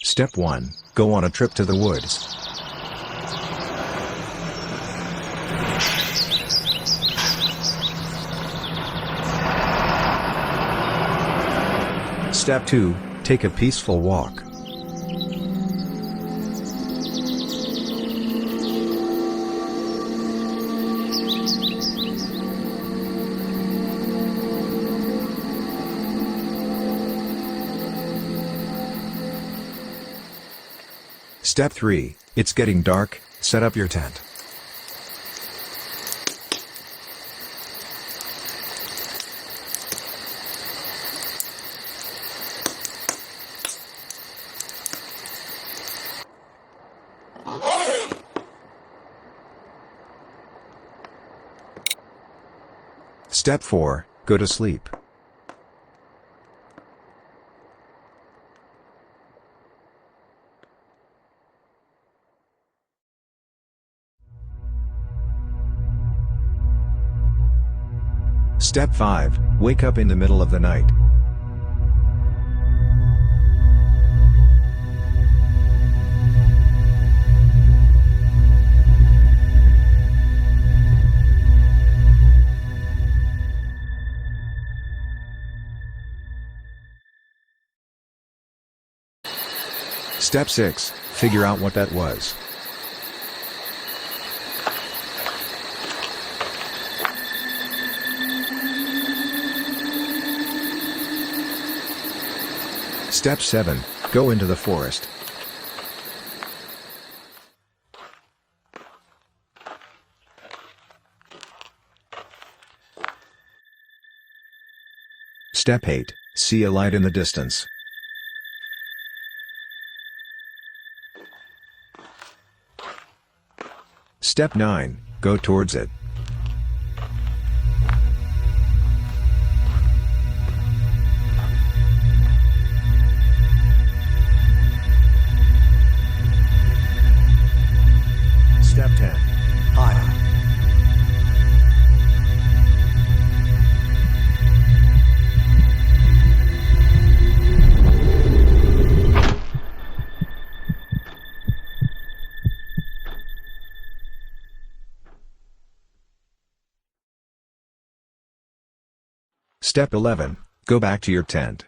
Step 1. Go on a trip to the woods. Step 2. Take a peaceful walk. Step 3. It's getting dark, set up your tent. Step 4. Go to sleep. Step 5. Wake up in the middle of the night. Step 6. Figure out what that was. Step 7. Go into the forest. Step 8. See a light in the distance. Step 9. Go towards it. Step 10. Higher. Step 11. Go back to your tent.